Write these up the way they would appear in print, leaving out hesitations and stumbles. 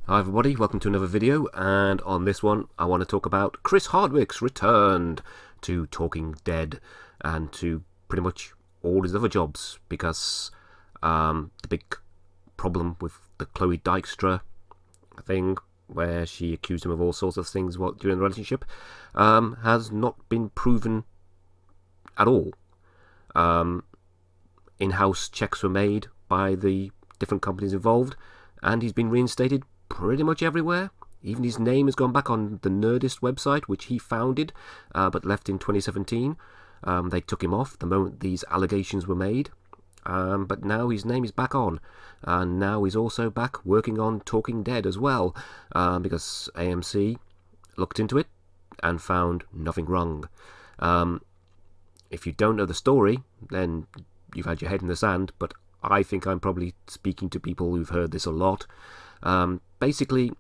Hi everybody, welcome to another video, and on this one I want to talk about Chris Hardwick's return to Talking Dead and to pretty much all his other jobs, because the big problem with the Chloe Dykstra thing, where she accused him of all sorts of things during the relationship, has not been proven at all. In-house checks were made by the different companies involved, and he's been reinstated pretty much everywhere. Even his name has gone back on the Nerdist website, which he founded but left in 2017. They took him off the moment these allegations were made, but now his name is back on, and now he's also back working on Talking Dead as well, because AMC looked into it and found nothing wrong. If you don't know the story, then you've had your head in the sand, but I think I'm probably speaking to people who've heard this a lot. Basically,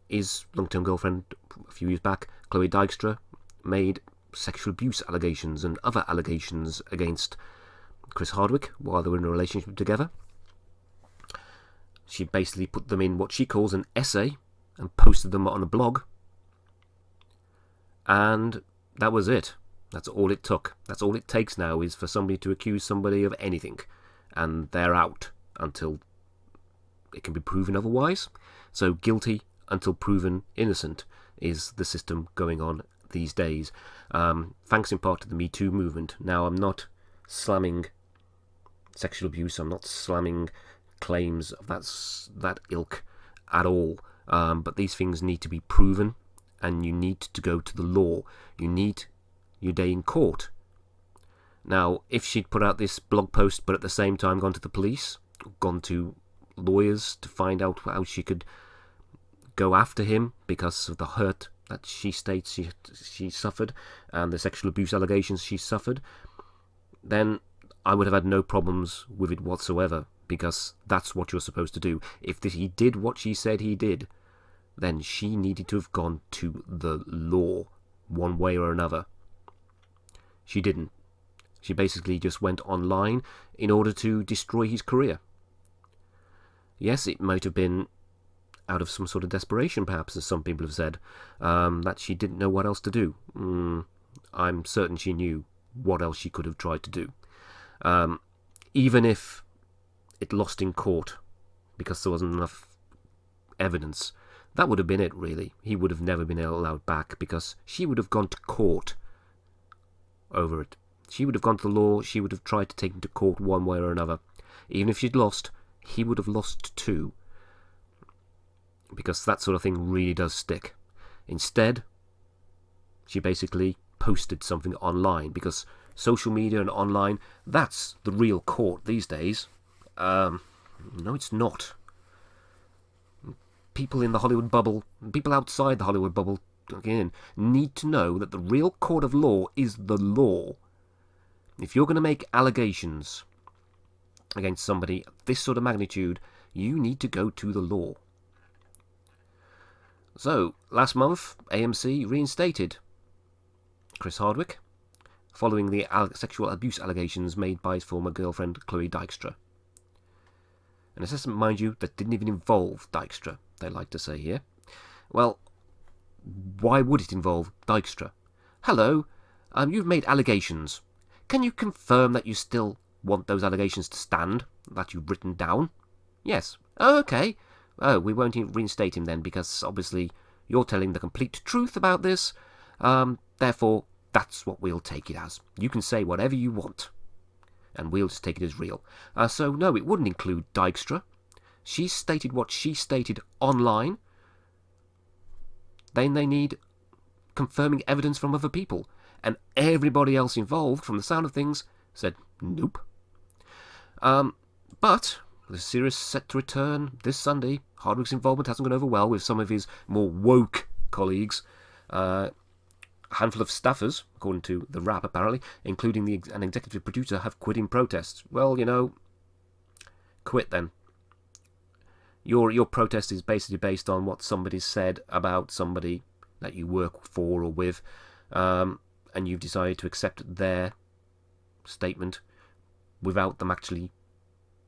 his long-term girlfriend a few years back, Chloe Dykstra, made sexual abuse allegations and other allegations against Chris Hardwick while they were in a relationship together. She basically put them in what she calls an essay and posted them on a blog, and that was it. That's all it took. That's all it takes now, is for somebody to accuse somebody of anything, and they're out until it can be proven otherwise. So guilty until proven innocent is the system going on these days, thanks in part to the Me Too movement. Now, I'm not slamming sexual abuse, I'm not slamming claims of that ilk at all, but these things need to be proven, and you need to go to the law. You need your day in court. Now, if she'd put out this blog post but at the same time gone to the police, gone to lawyers to find out how she could go after him because of the hurt that she states she suffered and the sexual abuse allegations she suffered, then I would have had no problems with it whatsoever, because that's what you're supposed to do. If he did what she said he did, then she needed to have gone to the law one way or another. She didn't. She basically just went online in order to destroy his career. Yes, it might have been out of some sort of desperation, perhaps, as some people have said, that she didn't know what else to do. I'm certain she knew what else she could have tried to do. Even if it lost in court because there wasn't enough evidence, that would have been it, really. He would have never been allowed back, because she would have gone to court over it. She would have gone to the law. She would have tried to take him to court one way or another. Even if she'd lost, he would have lost too, because that sort of thing really does stick. Instead, she basically posted something online, because social media and online, that's the real court these days. No, it's not. People in the Hollywood bubble, people outside the Hollywood bubble, again, need to know that the real court of law is the law. If you're going to make allegations against somebody of this sort of magnitude, you need to go to the law. So, last month, AMC reinstated Chris Hardwick following the sexual abuse allegations made by his former girlfriend, Chloe Dykstra. An assessment, mind you, that didn't even involve Dykstra, they like to say here. Well, why would it involve Dykstra? Hello, you've made allegations. Can you confirm that you still want those allegations to stand, that you've written down? Yes. Oh, okay. Oh, we won't reinstate him then, because obviously you're telling the complete truth about this. Therefore, that's what we'll take it as. You can say whatever you want, and we'll just take it as real. So no, it wouldn't include Dykstra. She stated what she stated online. Then they need confirming evidence from other people. And everybody else involved, from the sound of things, said nope. But the series set to return this Sunday. Hardwick's involvement hasn't gone over well with some of his more woke colleagues. A handful of staffers, according to The Wrap apparently, including an executive producer, have quit in protest. Well, you know, quit then. Your protest is basically based on what somebody said about somebody that you work for or with, and you've decided to accept their statement without them actually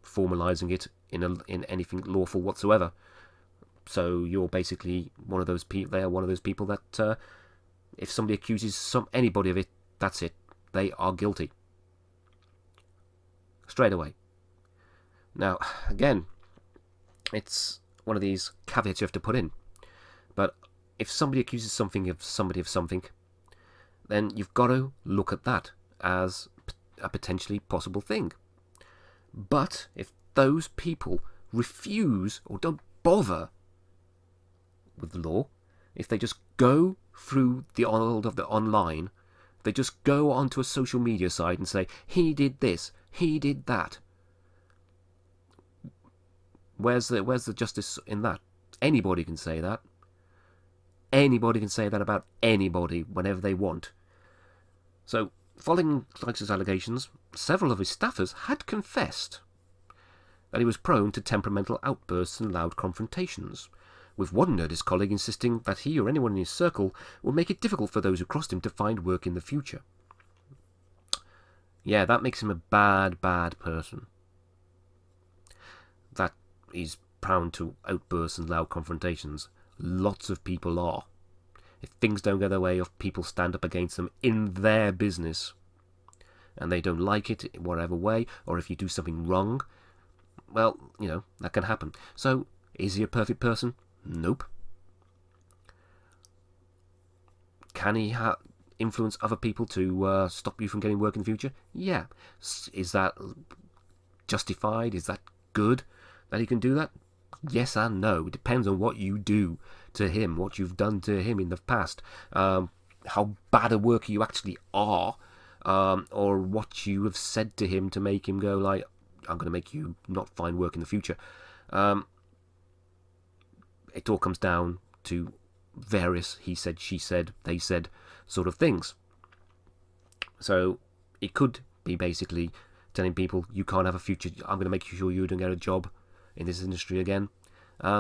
formalising it in anything lawful whatsoever. So you're basically one of those people. They are one of those people that if somebody accuses anybody of it, that's it. They are guilty. Straight away. Now, again, it's one of these caveats you have to put in. But if somebody accuses somebody of something, then you've got to look at that as a potentially possible thing. But if those people refuse or don't bother with the law, if they just go through the world of the online, they just go onto a social media site and say, he did this, he did that. Where's the justice in that? Anybody can say that. Anybody can say that about anybody whenever they want. So, following Dykstra's allegations, several of his staffers had confessed that he was prone to temperamental outbursts and loud confrontations, with one Nerdist colleague insisting that he or anyone in his circle would make it difficult for those who crossed him to find work in the future. Yeah, that makes him a bad, bad person. That he's prone to outbursts and loud confrontations. Lots of people are. If things don't go their way, if people stand up against them in their business and they don't like it in whatever way, or if you do something wrong, well, you know, that can happen. So, is he a perfect person? Nope. Can he influence other people to stop you from getting work in the future? Yeah. Is that justified? Is that good that he can do that? Yes and no. It depends on what you do to him, what you've done to him in the past, how bad a worker you actually are, or what you have said to him to make him go like, I'm going to make you not find work in the future. It all comes down to various he said, she said, they said sort of things. So it could be basically telling people, you can't have a future, I'm going to make sure you don't get a job in this industry again,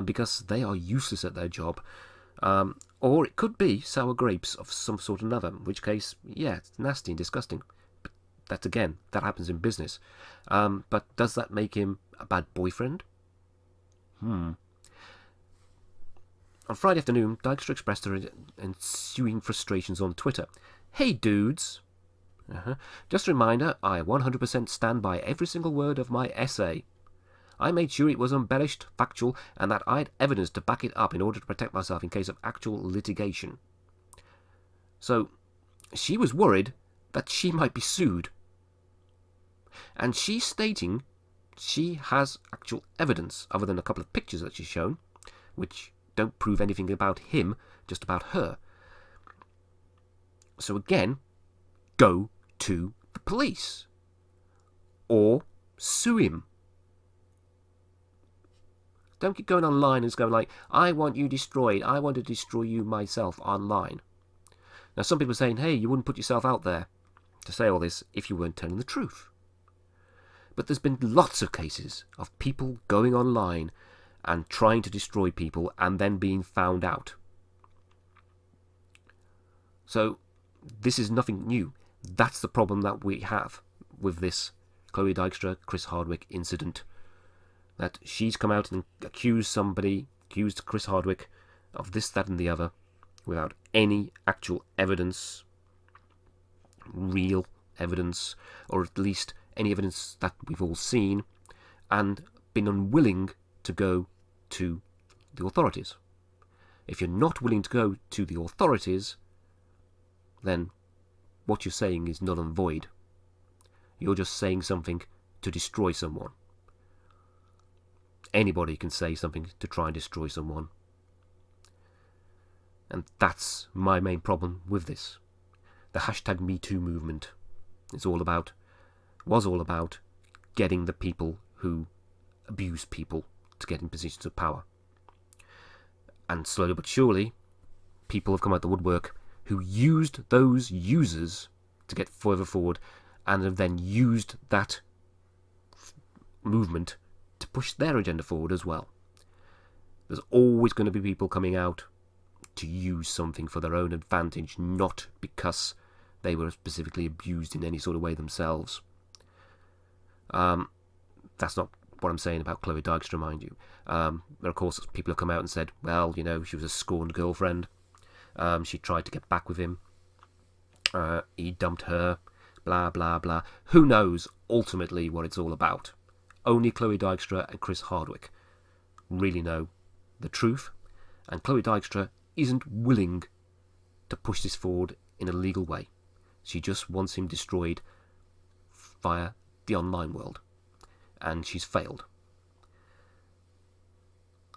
because they are useless at their job. Or it could be sour grapes of some sort or another, in which case, yeah, it's nasty and disgusting. But that happens in business. But does that make him a bad boyfriend? On Friday afternoon, Dykstra expressed her ensuing frustrations on Twitter. Hey dudes! Just a reminder, I 100% stand by every single word of my essay. I made sure it was embellished, factual, and that I had evidence to back it up in order to protect myself in case of actual litigation. So, she was worried that she might be sued. And she's stating she has actual evidence, other than a couple of pictures that she's shown, which don't prove anything about him, just about her. So again, go to the police. Or sue him. Don't keep going online and going like, I want you destroyed, I want to destroy you myself online. Now some people are saying, hey, you wouldn't put yourself out there to say all this if you weren't telling the truth. But there's been lots of cases of people going online and trying to destroy people and then being found out. So this is nothing new. That's the problem that we have with this Chloe Dykstra, Chris Hardwick incident. That she's come out and accused Chris Hardwick of this, that and the other without any actual evidence, real evidence, or at least any evidence that we've all seen, and been unwilling to go to the authorities. If you're not willing to go to the authorities, then what you're saying is null and void. You're just saying something to destroy someone. Anybody can say something to try and destroy someone. And that's my main problem with this. The hashtag #MeToo movement was all about getting the people who abuse people to get in positions of power. And slowly but surely, people have come out the woodwork who used those users to get further forward and have then used that movement to push their agenda forward as well. There's always going to be people coming out to use something for their own advantage, not because they were specifically abused in any sort of way themselves. That's not what I'm saying about Chloe Dykstra, mind you. But of course, people have come out and said, well, you know, she was a scorned girlfriend. She tried to get back with him. He dumped her. Blah, blah, blah. Who knows ultimately what it's all about? Only Chloe Dykstra and Chris Hardwick really know the truth. And Chloe Dykstra isn't willing to push this forward in a legal way. She just wants him destroyed via the online world. And she's failed.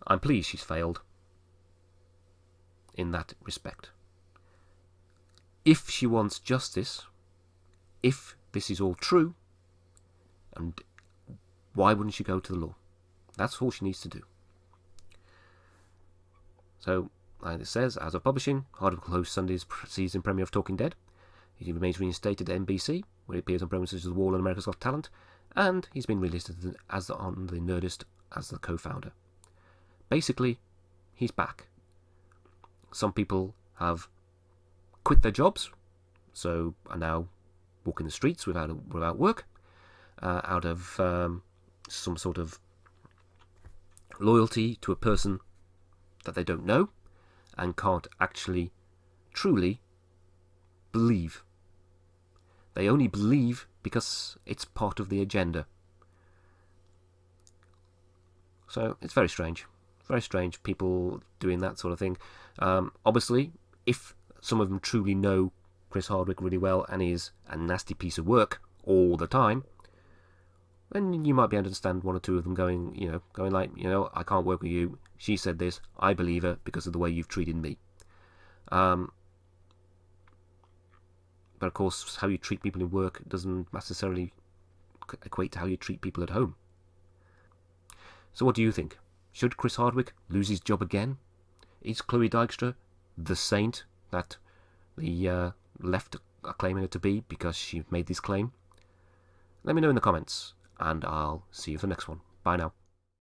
I'm pleased she's failed in that respect. If she wants justice, if this is all true, and why wouldn't she go to the law? That's all she needs to do. So, like it says, as of publishing, Hardwick will host Sunday's season premiere of Talking Dead. He remains reinstated at NBC, where he appears on programs such as The Wall and America's Got Talent, and he's been relisted as on the Nerdist as the co-founder. Basically, he's back. Some people have quit their jobs, so are now walking the streets without work, out of some sort of loyalty to a person that they don't know and can't actually truly believe. They only believe because it's part of the agenda. So it's very strange. Very strange, people doing that sort of thing. Obviously, if some of them truly know Chris Hardwick really well and is a nasty piece of work all the time, then you might be able to understand one or two of them going like, I can't work with you. She said this. I believe her because of the way you've treated me. But of course, how you treat people in work doesn't necessarily equate to how you treat people at home. So what do you think? Should Chris Hardwick lose his job again? Is Chloe Dykstra the saint that the left are claiming her to be because she made this claim? Let me know in the comments, and I'll see you for the next one. Bye now.